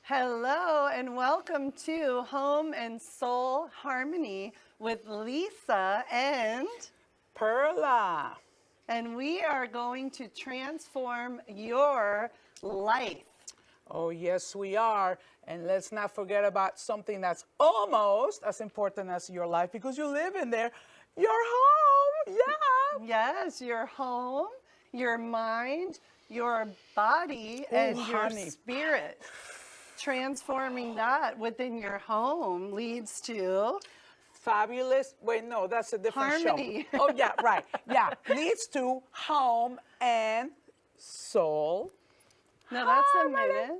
Hello and welcome to Home and Soul Harmony with Lisa and Perla. And we are going to transform your life. Oh, yes, we are. And let's not forget about something that's almost as important as your life because you live in there. Your home. Yeah. Yes, your home, your mind, your body, and your spirit. Transforming that within your home leads to fabulous. Wait, no, that's a different harmony. show. Oh, yeah, right. Yeah, leads to home and soul. No, that's a minute.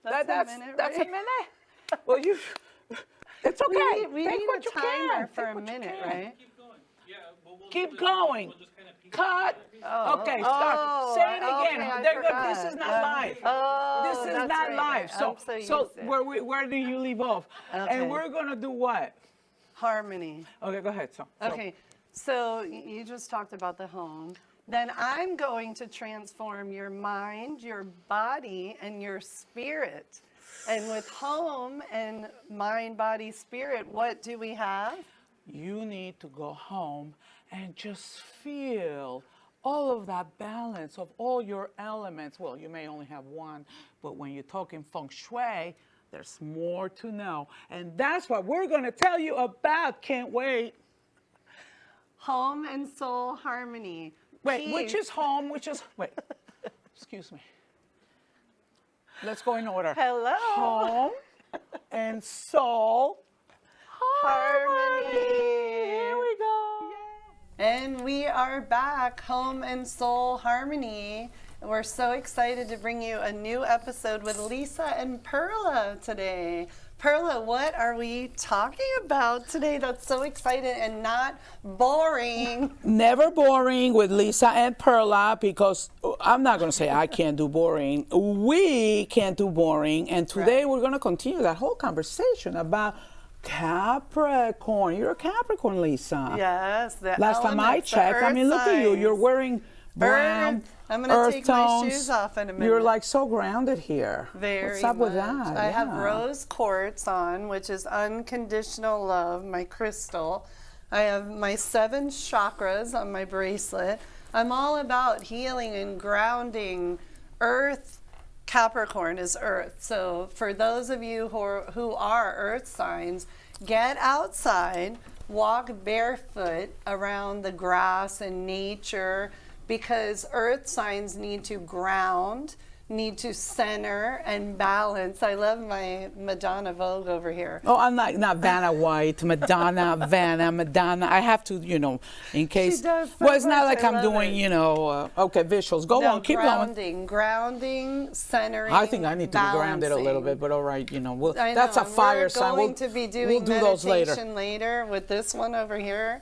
That's a minute. That's a minute. Well, it's okay. We need a timer for a minute, right? Keep going. Yeah, we'll keep going. We'll just kind of Cut. Okay, start. Say it again. Okay, this is not live. This is not live. So where do you leave off? Okay. And we're gonna do what? Harmony. Okay, go ahead. Okay, so you just talked about the home. Then I'm going to transform your mind, your body, and your spirit. And with home and mind, body, spirit, what do we have? You need to go home and just feel all of that balance of all your elements. Well, you may only have one, but when you're talking feng shui, there's more to know. And that's what we're going to tell you about. Can't wait. Home and soul harmony. Wait, which is home? Wait, excuse me. Let's go in order. Hello. Home and soul harmony. Here we go. And we are back, Home and Soul Harmony. We're so excited to bring you a new episode with Lisa and Perla today. Perla, what are we talking about today that's so exciting and not boring? Never boring with Lisa and Perla, because I'm not going to say I can't do boring. We can't do boring. And today we're going to continue that whole conversation about Capricorn. You're a Capricorn, Lisa. Yes. Last time I checked, I mean, look at you. You're wearing brown. I'm going to take tones. my shoes off in a minute. You're like so grounded here. Very What's up much. with that? I have rose quartz on, which is unconditional love, my crystal. I have my 7 chakras on my bracelet. I'm all about healing and grounding. Earth, Capricorn is earth. So for those of you who are earth signs, get outside, walk barefoot around the grass and nature, because earth signs need to ground, need to center and balance. I love my Madonna Vogue over here. Oh, I'm not Vanna White, Madonna, Madonna. I have to, in case. She does so well, it's not much. like I'm doing, okay, visuals. Go on, keep going. Grounding, centering. I think I need to be grounded a little bit, but all right, that's a fire sign. We're going to be doing do those later with this one over here.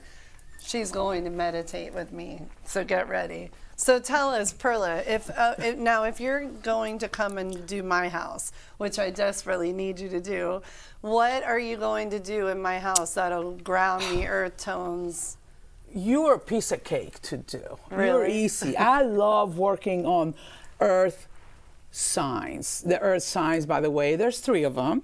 She's going to meditate with me, so get ready. So tell us, Perla, if you're going to come and do my house, which I desperately need you to do, what are you going to do in my house that'll ground me, earth tones? You're a piece of cake to do. Really? You're easy. I love working on earth signs. The earth signs, by the way, there's 3 of them.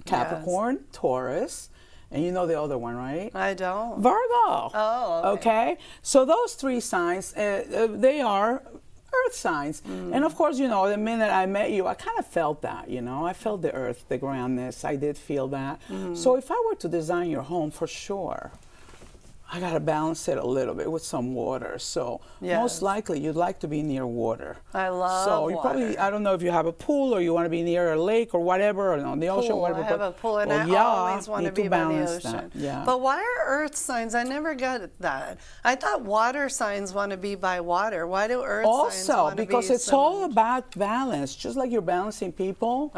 Capricorn, yes. Taurus, and you know the other one, right? I don't. Virgo. Oh, okay. So those 3 signs, they are earth signs. And of course, the minute I met you, I kind of felt that, I felt the earth, the groundness. I did feel that. So if I were to design your home, for sure, I got to balance it a little bit with some water. So most likely you'd like to be near water. I love So water. You probably, I don't know if you have a pool or you want to be near a lake or whatever, or on the ocean, whatever. I have a pool, and I always want to be by the ocean. Yeah. But why are earth signs? I never got that. I thought water signs want to be by water. Why do earth signs want to be? Also, because it's all about balance. Just like you're balancing people,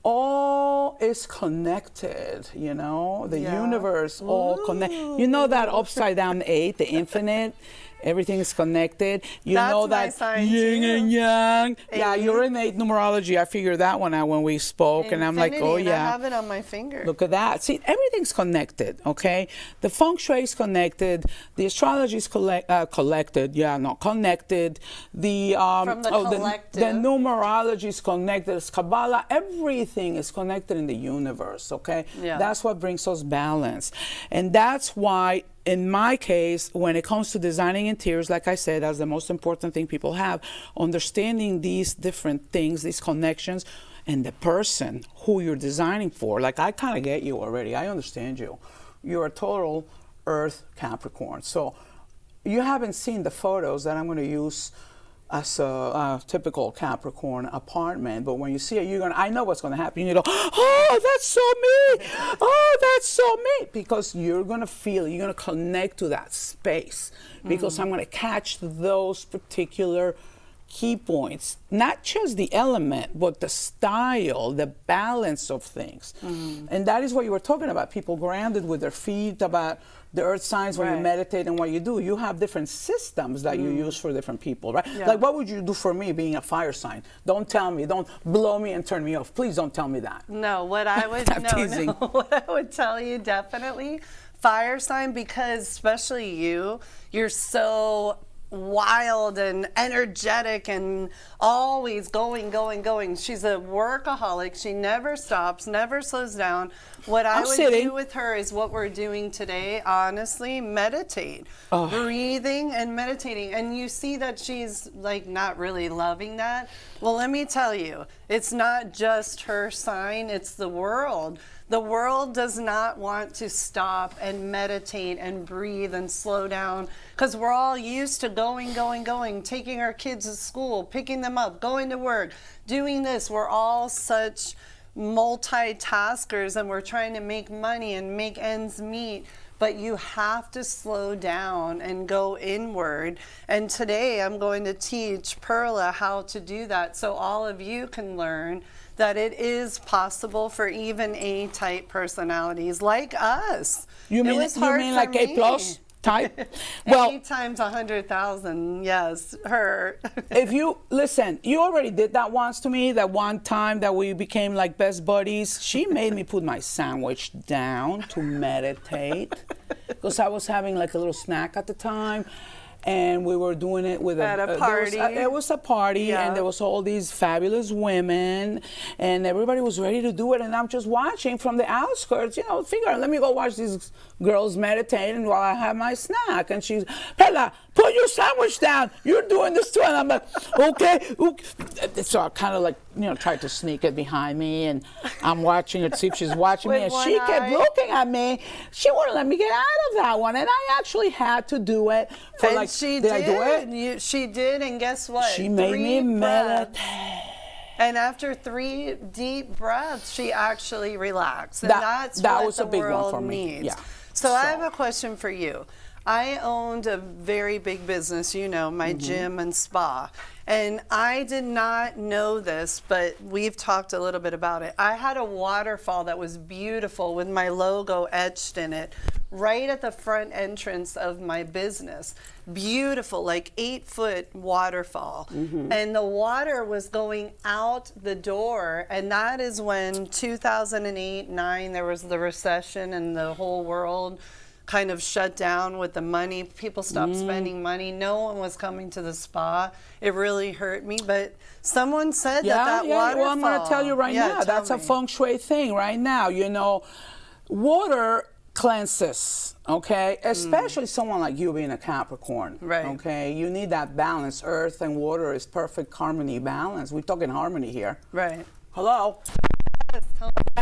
all is connected, the universe all connected. You know that upside down 8, the infinite? Everything is connected. You That's know my that sign yin too. and yang. Yeah, 8. you're in 8 numerology. I figured that one out when we spoke, and I'm like, Infinity, oh and I yeah. have it on my finger. Look at that. See, everything's connected, okay? The feng shui is connected. The astrology is connected. Yeah, not connected. The From the collective. the numerology is connected. It's Kabbalah. Everything is connected in the universe, okay? Yeah. That's what brings us balance. And that's why, in my case, when it comes to designing interiors, like I said, that's the most important thing people have, understanding these different things, these connections, and the person who you're designing for. Like, I kind of get you already. I understand you. You're a total Earth Capricorn. So you haven't seen the photos that I'm going to use as a typical Capricorn apartment, but when you see it, I know what's going to happen. You go, oh, that's so me. Oh, that's so me. Because you're going to feel, you're going to connect to that space. Because I'm going to catch those particular key points, not just the element, but the style, the balance of things. And that is what you were talking about, people grounded with their feet, about the earth signs when you meditate and what you do. You have different systems that you use for different people, right? Yeah. Like, what would you do for me being a fire sign? Don't tell me, don't blow me and turn me off. Please don't tell me that. No, what I would what I would tell you, definitely fire sign, because especially you're so wild and energetic and always going. She's a workaholic. She never stops, never slows down. What I would do with her is what we're doing today, honestly, meditate. Breathing and meditating. And you see that she's like not really loving that. Well, let me tell you, it's not just her sign, it's the world. The world does not want to stop and meditate and breathe and slow down, because we're all used to going, taking our kids to school, picking them up, going to work, doing this. We're all such multitaskers, and we're trying to make money and make ends meet. But you have to slow down and go inward. And today I'm going to teach Perla how to do that, so all of you can learn that it is possible for even A-type personalities like us. You mean like A+ type? Well, A times 100,000, yes, her. If you listen, you already did that once to me. That one time that we became like best buddies, she made me put my sandwich down to meditate, because I was having like a little snack at the time. And we were doing it with at a party. It was a party, and there was all these fabulous women, and everybody was ready to do it. And I'm just watching from the outskirts, figure, let me go watch these girls meditating while I have my snack. And she's, Perla, put your sandwich down. You're doing this too. And I'm like, okay. So I kind of like, tried to sneak it behind me, and I'm watching her to see if she's watching me. And she kept looking at me. She wouldn't let me get out of that one. And I actually had to do it for like, she did I do it? She did, and guess what? She made me meditate. And after 3 deep breaths, she actually relaxed. And that's that what was the a big one world for me. needs. Yeah. So I have a question for you. I owned a very big business, my gym and spa. And I did not know this, but we've talked a little bit about it. I had a waterfall that was beautiful with my logo etched in it right at the front entrance of my business. Beautiful, like 8-foot waterfall. And the water was going out the door. And that is when 2008-9, there was the recession and the whole world kind of shut down with the money. People stopped spending money. No one was coming to the spa. It really hurt me. But someone said that waterfall. Well, I'm going to tell you right now, that's a feng shui thing right now. Water cleanses, okay? Especially someone like you being a Capricorn, right? Okay, you need that balance. Earth and water is perfect harmony, balance. We're talking harmony here, right? Hello.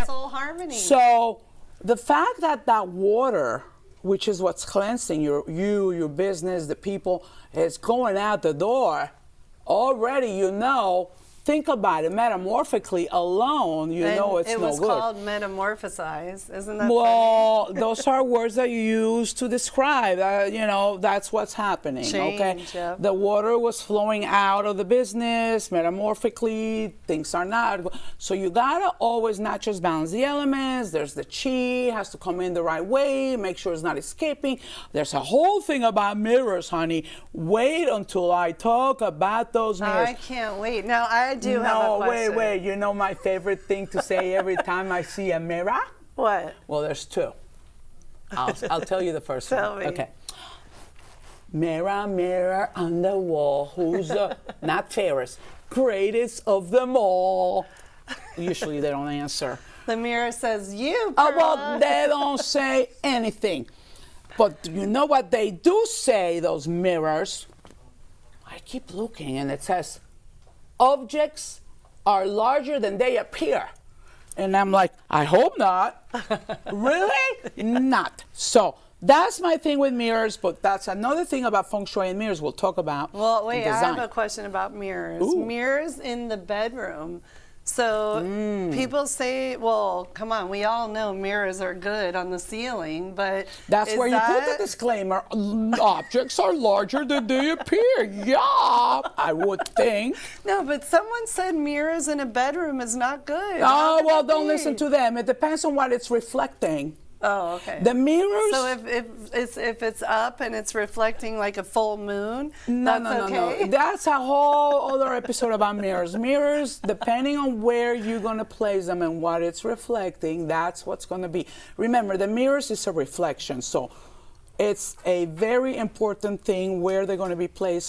Soul harmony. So the fact that water, which is what's cleansing your business, the people, is going out the door, already think about it, metamorphically alone, you know it's it no was good. called metamorphosize. Isn't that Well, those are words that you use to describe, you know, that's what's happening, okay? Change, yep. The water was flowing out of the business, metamorphically, things are not. So you gotta always not just balance the elements, there's the chi, has to come in the right way, make sure it's not escaping. There's a whole thing about mirrors, honey. Wait until I talk about those mirrors. I can't wait. Now, I do have a question. Wait. You know my favorite thing to say every time I see a mirror? What? Well, there's two. I'll tell you the first one. Tell me. Okay. Mirror, mirror on the wall, who's the, not fairest, greatest of them all? Usually they don't answer. The mirror says, you, Oh, Perla. well, they don't say anything. But you know what they do say, those mirrors? I keep looking and it says, objects are larger than they appear. And I'm like, I hope not. Really? Not. So that's my thing with mirrors, but that's another thing about feng shui and mirrors we'll talk about. Well, wait, in I design. have a question about mirrors. Ooh. Mirrors in the bedroom. So people say, well, come on, we all know mirrors are good on the ceiling, but That's is where you put the that- disclaimer, objects are larger than they appear. Yeah, I would think. No, but someone said mirrors in a bedroom is not good. How Oh, can well, that don't be? listen to them. It depends on what it's reflecting. Oh, okay. The mirrors. So if it's up and it's reflecting like a full moon, No. that's okay? That's a whole other episode about mirrors. Mirrors, depending on where you're going to place them and what it's reflecting, that's what's going to be. Remember, the mirrors is a reflection. So it's a very important thing where they're going to be placed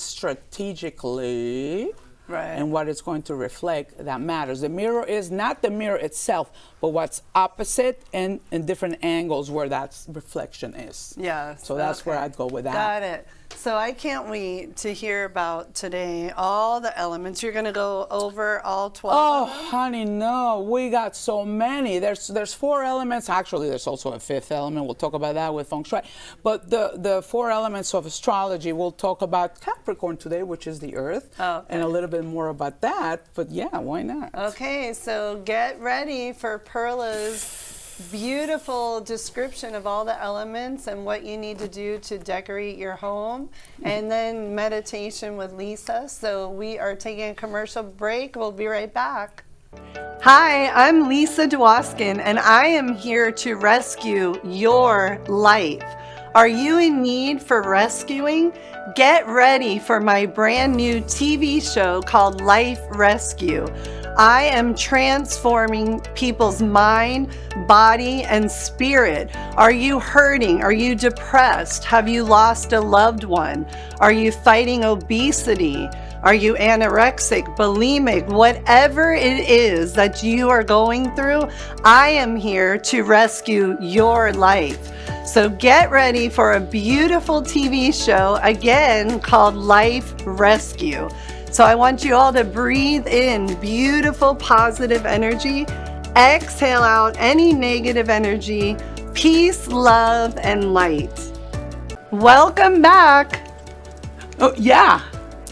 strategically. Right. And what it's going to reflect that matters. The mirror is not the mirror itself, but what's opposite and in different angles where that reflection is. Yeah. So that's where I'd go with that. Got it. So I can't wait to hear about today all the elements. You're going to go over all 12 Oh, of them? honey, no. We got so many. There's 4 elements. Actually, there's also a 5th element. We'll talk about that with feng shui. But the 4 elements of astrology, we'll talk about Capricorn today, which is the earth, Oh, okay. and a little bit more about that. But yeah, why not? Okay, so get ready for Perla's beautiful description of all the elements and what you need to do to decorate your home, and then meditation with Lisa. So we are taking a commercial break. We'll be right back. Hi, I'm Lisa Dwoskin, and I am here to rescue your life. Are you in need for rescuing? Get ready for my brand new TV show called Life Rescue. I am transforming people's mind, body, and spirit. Are you hurting? Are you depressed? Have you lost a loved one? Are you fighting obesity? Are you anorexic, bulimic? Whatever it is that you are going through, I am here to rescue your life. So get ready for a beautiful TV show, again, called Life Rescue. So I want you all to breathe in beautiful, positive energy. Exhale out any negative energy. Peace, love, and light. Welcome back. Oh, yeah.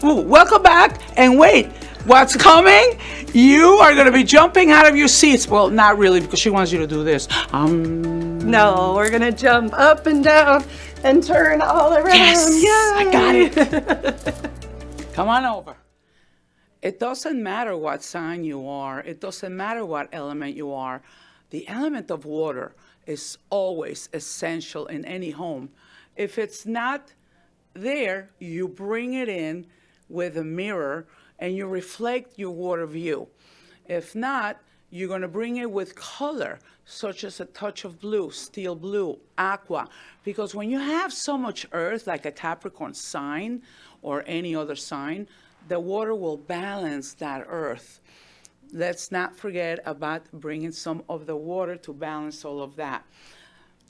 Ooh, welcome back. And wait, what's coming? You are going to be jumping out of your seats. Well, not really, because she wants you to do this. No, we're going to jump up and down and turn all around. Yes, I got Yay. it. Come on over. It doesn't matter what sign you are. It doesn't matter what element you are. The element of water is always essential in any home. If it's not there, you bring it in with a mirror and you reflect your water view. If not, you're going to bring it with color, such as a touch of blue, steel blue, aqua. Because when you have so much earth, like a Capricorn sign or any other sign, the water will balance that earth. Let's not forget about bringing some of the water to balance all of that.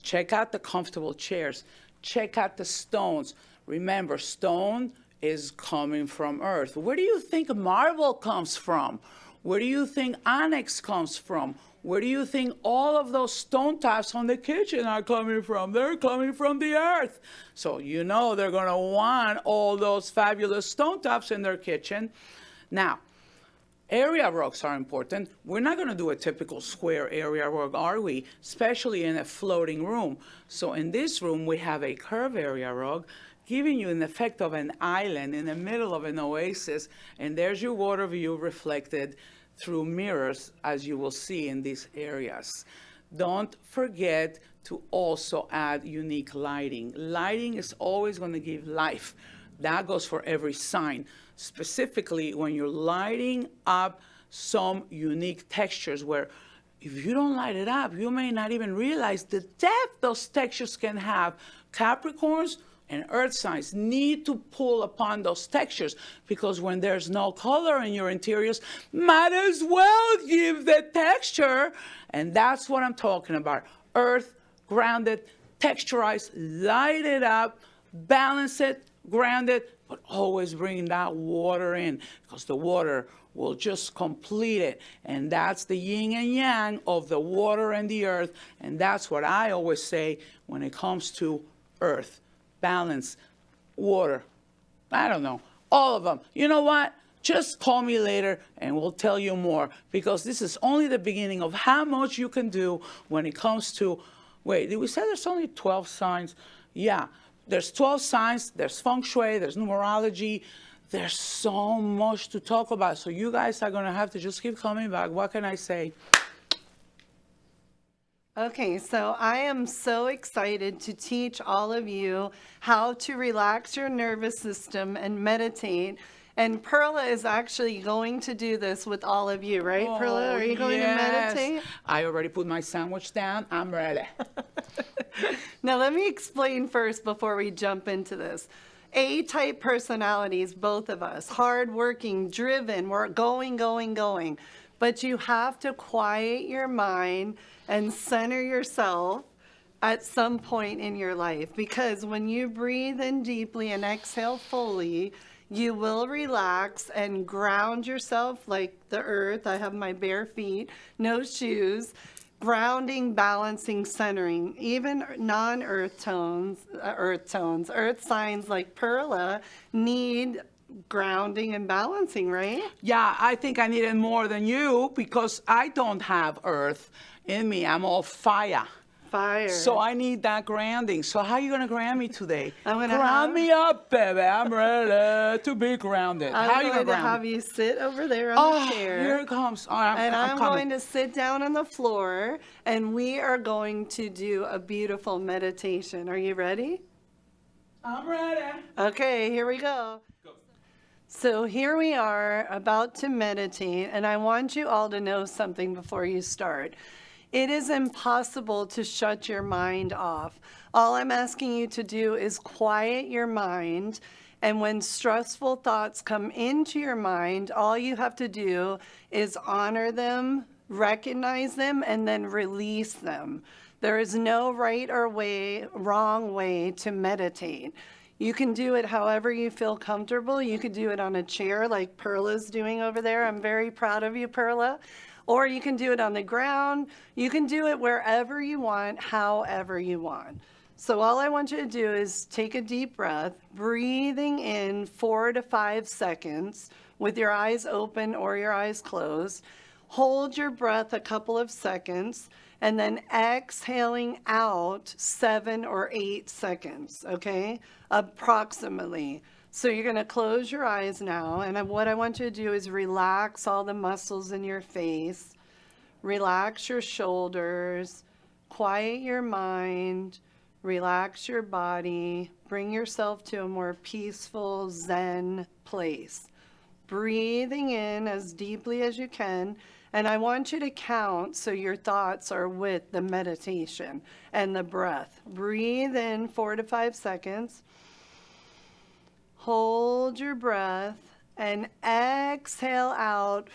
Check out the comfortable chairs. Check out the stones. Remember, stone is coming from earth. Where do you think marble comes from? Where do you think onyx comes from? Where do you think all of those stone tops on the kitchen are coming from? They're coming from the earth. So you know they're going to want all those fabulous stone tops in their kitchen. Now, Area rugs are important. We're not going to do a typical square area rug, are we? Especially in a floating room. So in this room, we have a curved area rug, giving you an effect of an island in the middle of an oasis. And there's your water view reflected through mirrors, as you will see in these areas. Don't forget to also add unique lighting. Lighting is always going to give life. That goes for every sign. Specifically, when you're lighting up some unique textures where if you don't light it up, you may not even realize the depth those textures can have. Capricorns and earth signs need to pull upon those textures because when there's no color in your interiors, might as well give the texture. And that's what I'm talking about. Earth, grounded, texturized, light it up, balance it, ground it, but always bring that water in because the water will just complete it. And that's the yin and yang of the water and the earth. And that's what I always say when it comes to earth, balance, water. I don't know, all of them. You know what? Just call me later and we'll tell you more because this is only the beginning of how much you can do when it comes to, wait, did we say there's only 12 signs? Yeah. There's 12 signs, there's feng shui, there's numerology. There's so much to talk about. So you guys are going to have to just keep coming back. What can I say? Okay, so I am so excited to teach all of you how to relax your nervous system and meditate. And Perla is actually going to do this with all of you, right, Perla? Are you going to meditate? I already put my sandwich down. I'm ready. Now, let me explain first before we jump into this. A-type personalities, both of us, hardworking, driven, we're going. But you have to quiet your mind and center yourself at some point in your life. Because when you breathe in deeply and exhale fully, you will relax and ground yourself like the earth. I have my bare feet, no shoes. Grounding, balancing, centering. Even non-earth earth signs like Perla need grounding and balancing, right? Yeah, I think I need it more than you because I don't have earth in me. I'm all fire. Fire. So I need that grounding. So how are you going to ground me today? I'm gonna ground me up, baby. I'm ready to be grounded. How are you going to ground have me? you sit over there on the chair. Here it comes. I'm going to sit down on the floor, and we are going to do a beautiful meditation. Are you ready? I'm ready. Okay, here we go. So here we are about to meditate, and I want you all to know something before you start. It is impossible to shut your mind off. All I'm asking you to do is quiet your mind, and when stressful thoughts come into your mind, all you have to do is honor them, recognize them, and then release them. There is no right or wrong way to meditate. You can do it however you feel comfortable. You could do it on a chair like Perla's doing over there. I'm very proud of you, Perla. Or you can do it on the ground. You can do it wherever you want, however you want. So all I want you to do is take a deep breath, breathing in 4 to 5 seconds with your eyes open or your eyes closed. Hold your breath a couple of seconds and then exhaling out 7 or 8 seconds, okay? Approximately. So you're going to close your eyes now, and what I want you to do is relax all the muscles in your face, relax your shoulders, quiet your mind, relax your body, bring yourself to a more peaceful Zen place. Breathing in as deeply as you can, and I want you to count so your thoughts are with the meditation and the breath. Breathe in 4 to 5 seconds. Hold your breath and exhale out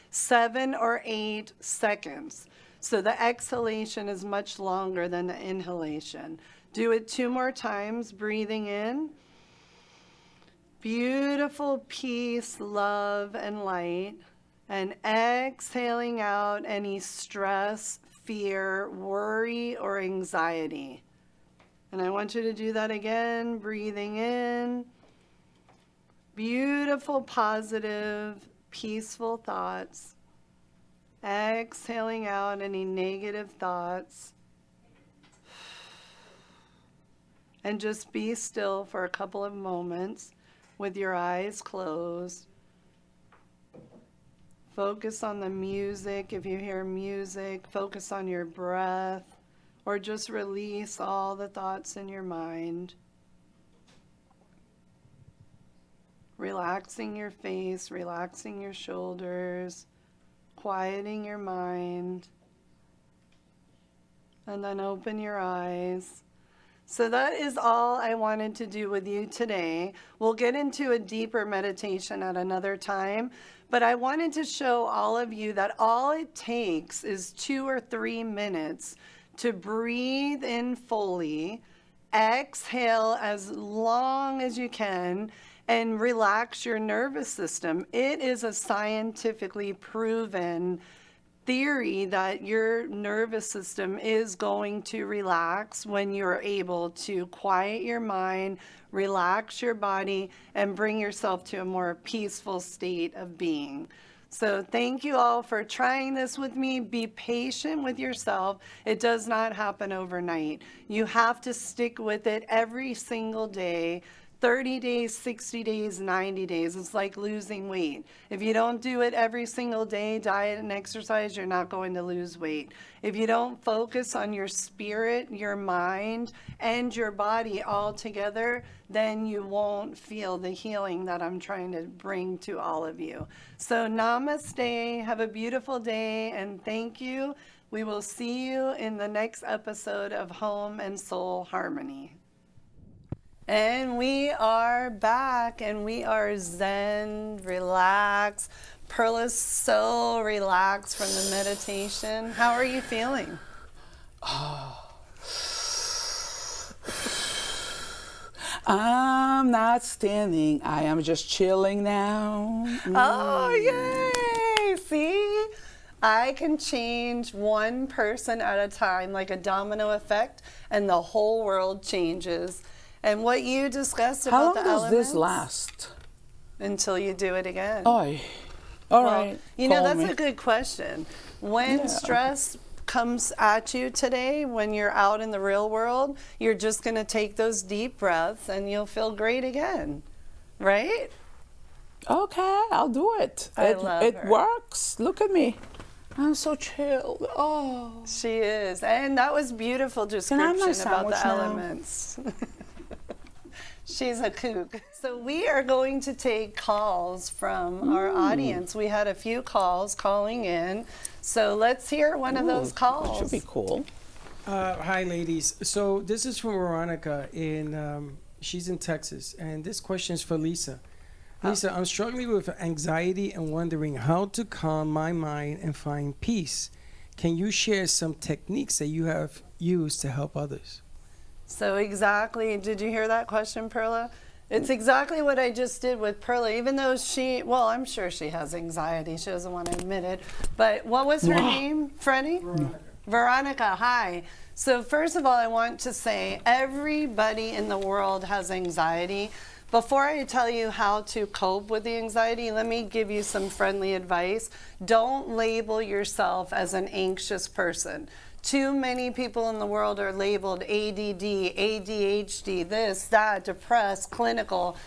7 or 8 seconds. So the exhalation is much longer than the inhalation. Do it 2 more times, breathing in. Beautiful peace, love, and light. And exhaling out any stress, fear, worry, or anxiety. And I want you to do that again, breathing in Beautiful, positive, peaceful thoughts. Exhaling out any negative thoughts. And just be still for a couple of moments with your eyes closed. Focus on the music. If you hear music, focus on your breath, or just release all the thoughts in your mind. Relaxing your face, relaxing your shoulders, quieting your mind, and then open your eyes. So that is all I wanted to do with you today. We'll get into a deeper meditation at another time, but I wanted to show all of you that all it takes is 2 or 3 minutes to breathe in fully, exhale as long as you can, and relax your nervous system. It is a scientifically proven theory that your nervous system is going to relax when you're able to quiet your mind, relax your body, and bring yourself to a more peaceful state of being. So thank you all for trying this with me. Be patient with yourself. It does not happen overnight. You have to stick with it every single day. 30 days, 60 days, 90 days. It's like losing weight. If you don't do it every single day, diet and exercise, you're not going to lose weight. If you don't focus on your spirit, your mind, and your body all together, then you won't feel the healing that I'm trying to bring to all of you. So namaste, have a beautiful day, and thank you. We will see you in the next episode of Home and Soul Harmony. And we are back, and we are zen, relaxed. Perla's so relaxed from the meditation. How are you feeling? I'm not standing. I am just chilling now. Oh, yay! See? I can change one person at a time, like a domino effect, and the whole world changes. And what you discussed about the elements. How long does this last? Until you do it again. All right. You know, that's a good question. When stress comes at you today, when you're out in the real world, you're just going to take those deep breaths and you'll feel great again. Right? Okay, I'll do it. It works. Look at me. I'm so chilled. Oh. She is. And that was beautiful description about the elements. She's a kook. So we are going to take calls from our audience. We had a few calls calling in. So let's hear one of those calls. That should be cool. Hi, ladies. So this is from Veronica. She's in Texas. And this question is for Lisa. Lisa, I'm struggling with anxiety and wondering how to calm my mind and find peace. Can you share some techniques that you have used to help others? So exactly, did you hear that question, Perla? It's exactly what I just did with Perla, even though I'm sure she has anxiety. She doesn't want to admit it. But what was her name, Freddie? Veronica, hi. So first of all, I want to say everybody in the world has anxiety. Before I tell you how to cope with the anxiety, let me give you some friendly advice. Don't label yourself as an anxious person. Too many people in the world are labeled ADD, ADHD, this, that, depressed, clinical.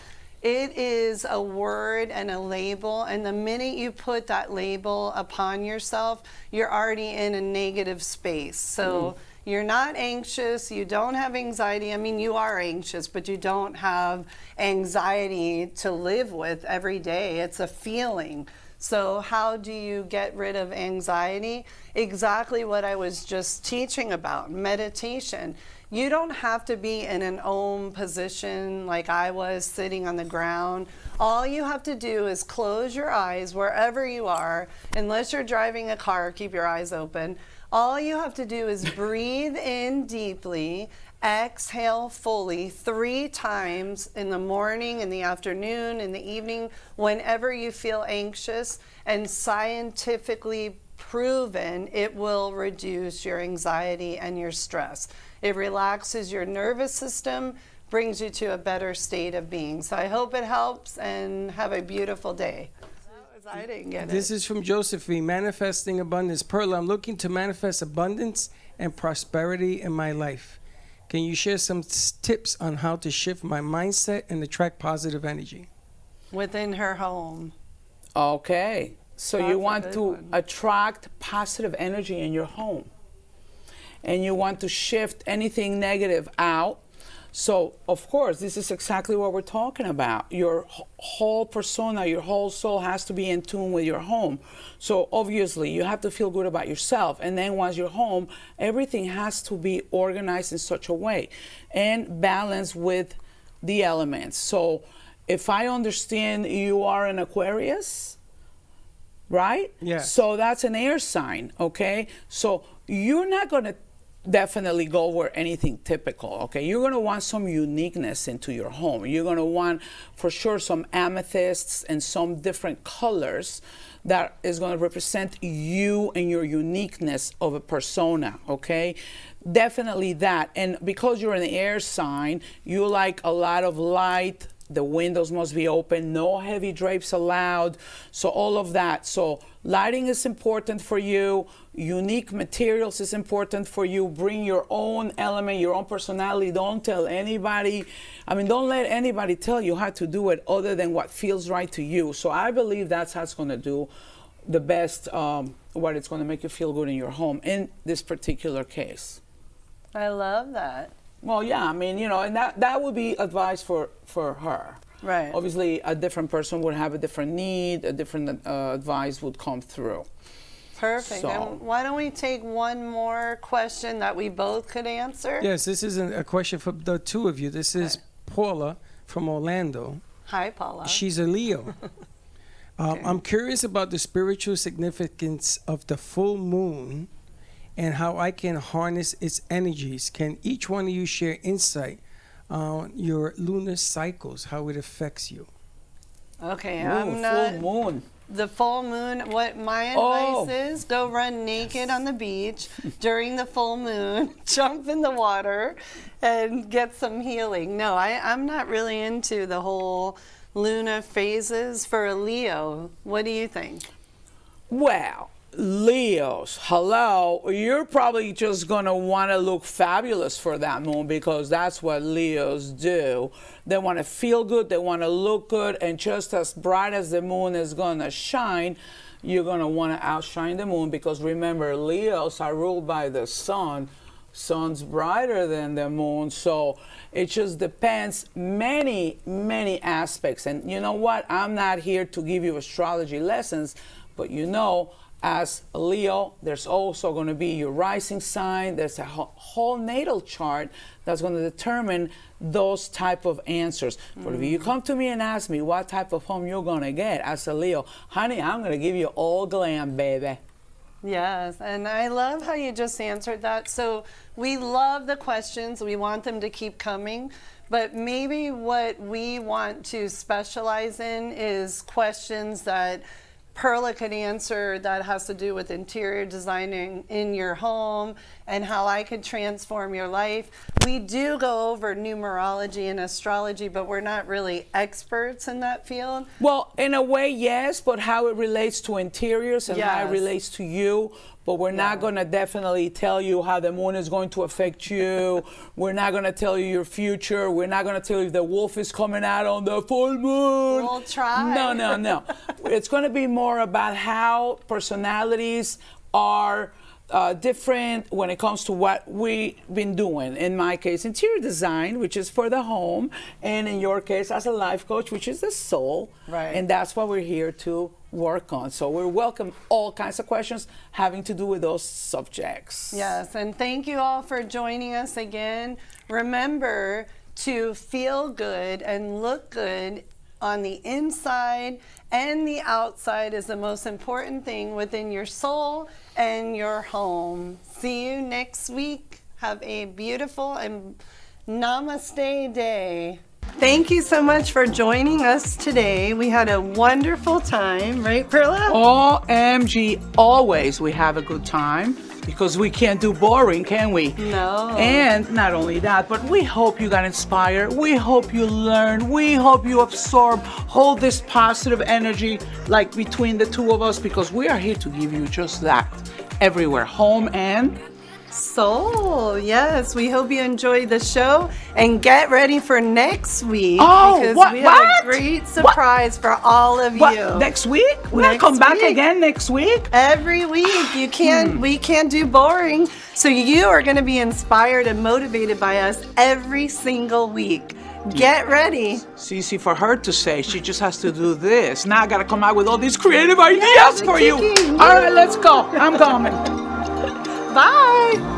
It is a word and a label, and the minute you put that label upon yourself, you're already in a negative space. So you're not anxious, you don't have anxiety. I mean, you are anxious, but you don't have anxiety to live with every day. It's a feeling. So how do you get rid of anxiety? Exactly what I was just teaching about, meditation. You don't have to be in an Om position like I was, sitting on the ground. All you have to do is close your eyes wherever you are. Unless you're driving a car, keep your eyes open. All you have to do is breathe in deeply, exhale fully 3 times in the morning, in the afternoon, in the evening, whenever you anxious, anxious, and scientifically proven it will reduce your anxiety and your stress. It relaxes your nervous system, brings you to a better state of being. So I hope it helps, and have a beautiful day. I didn't get it. This is from Josephine, manifesting abundance. Perla, I'm looking to manifest abundance and prosperity in my life. Can you share some tips on how to shift my mindset and attract positive energy? Within her home. Okay. So That's you a want good to one. attract positive energy in your home. And you want to shift anything negative out. So, of course, this is exactly what we're talking about. Your whole persona, your whole soul has to be in tune with your home. So, obviously, you have to feel good about yourself. And then once you're home, everything has to be organized in such a way and balanced with the elements. So, if I understand you are an Aquarius, right? Yeah. So that's an air sign, okay? So you're not going to definitely go where anything typical, okay? You're going to want some uniqueness into your home. You're going to want, for sure, some amethysts and some different colors that is going to represent you and your uniqueness of a persona, okay? Definitely that. And because you're an air sign, you like a lot of light. The windows must be open, no heavy drapes allowed. So all of that. So lighting is important for you. Unique materials is important for you. Bring your own element, your own personality. Don't tell anybody. Don't let anybody tell you how to do it other than what feels right to you. So I believe that's how it's going to do the best, what it's going to make you feel good in your home in this particular case. I love that. Well, yeah, and that would be advice for her. Right. Obviously, a different person would have a different need, a different advice would come through. Perfect. So- And why don't we take one more question that we both could answer? Yes, this is a question for the two of you. This is Paula from Orlando. Hi, Paula. She's a Leo. I'm curious about the spiritual significance of the full moon and how I can harness its energies. Can each one of you share insight on your lunar cycles, how it affects you? Okay, Ooh, I'm not. full moon. The full moon, what my advice is, go run naked on the beach during the full moon, jump in the water, and get some healing. No, I'm not really into the whole Luna phases for a Leo. What do you think? Well, Leos, hello, you're probably just going to want to look fabulous for that moon because that's what Leos do. They want to feel good, they want to look good, and just as bright as the moon is going to shine, you're going to want to outshine the moon because remember, Leos are ruled by the sun. Sun's brighter than the moon, so it just depends many aspects. And you know what? I'm not here to give you astrology lessons, but as a Leo, there's also going to be your rising sign. There's a whole natal chart that's going to determine those type of answers. But if you come to me and ask me what type of home you're going to get as a Leo, honey, I'm going to give you all glam, baby. Yes, and I love how you just answered that. So we love the questions. We want them to keep coming. But maybe what we want to specialize in is questions that Perla could answer that has to do with interior designing in your home and how I could transform your life. We do go over numerology and astrology, but we're not really experts in that field. Well, in a way, yes, but how it relates to interiors and how it Yes. relates to you. But we're not going to definitely tell you how the moon is going to affect you. We're not going to tell you your future. We're not going to tell you if the wolf is coming out on the full moon. We'll try. No. It's going to be more about how personalities are different when it comes to what we've been doing. In my case, interior design, which is for the home, and in your case, as a life coach, which is the soul. Right. And that's what we're here to work on. So we welcome all kinds of questions having to do with those subjects. Yes, and thank you all for joining us again. Remember to feel good and look good on the inside and the outside is the most important thing within your soul and your home. See you next week. Have a beautiful and namaste day. Thank you so much for joining us today. We had a wonderful time, right, Perla? OMG, always we have a good time. because we can't do boring, can we? No. And not only that, but we hope you got inspired. We hope you learned. We hope you absorb, hold this positive energy like between the two of us, because we are here to give you just that everywhere, home and Soul. Yes, we hope you enjoyed the show and get ready for next week because what? we have a great surprise for all of you. Next week? We're gonna come back again next week? Every week. You can't we can't do boring. So you are going to be inspired and motivated by us every single week. Get ready. It's easy for her to say. She just has to do this. Now I gotta come out with all these creative ideas for you. kicking. All right, let's go. I'm coming. Bye.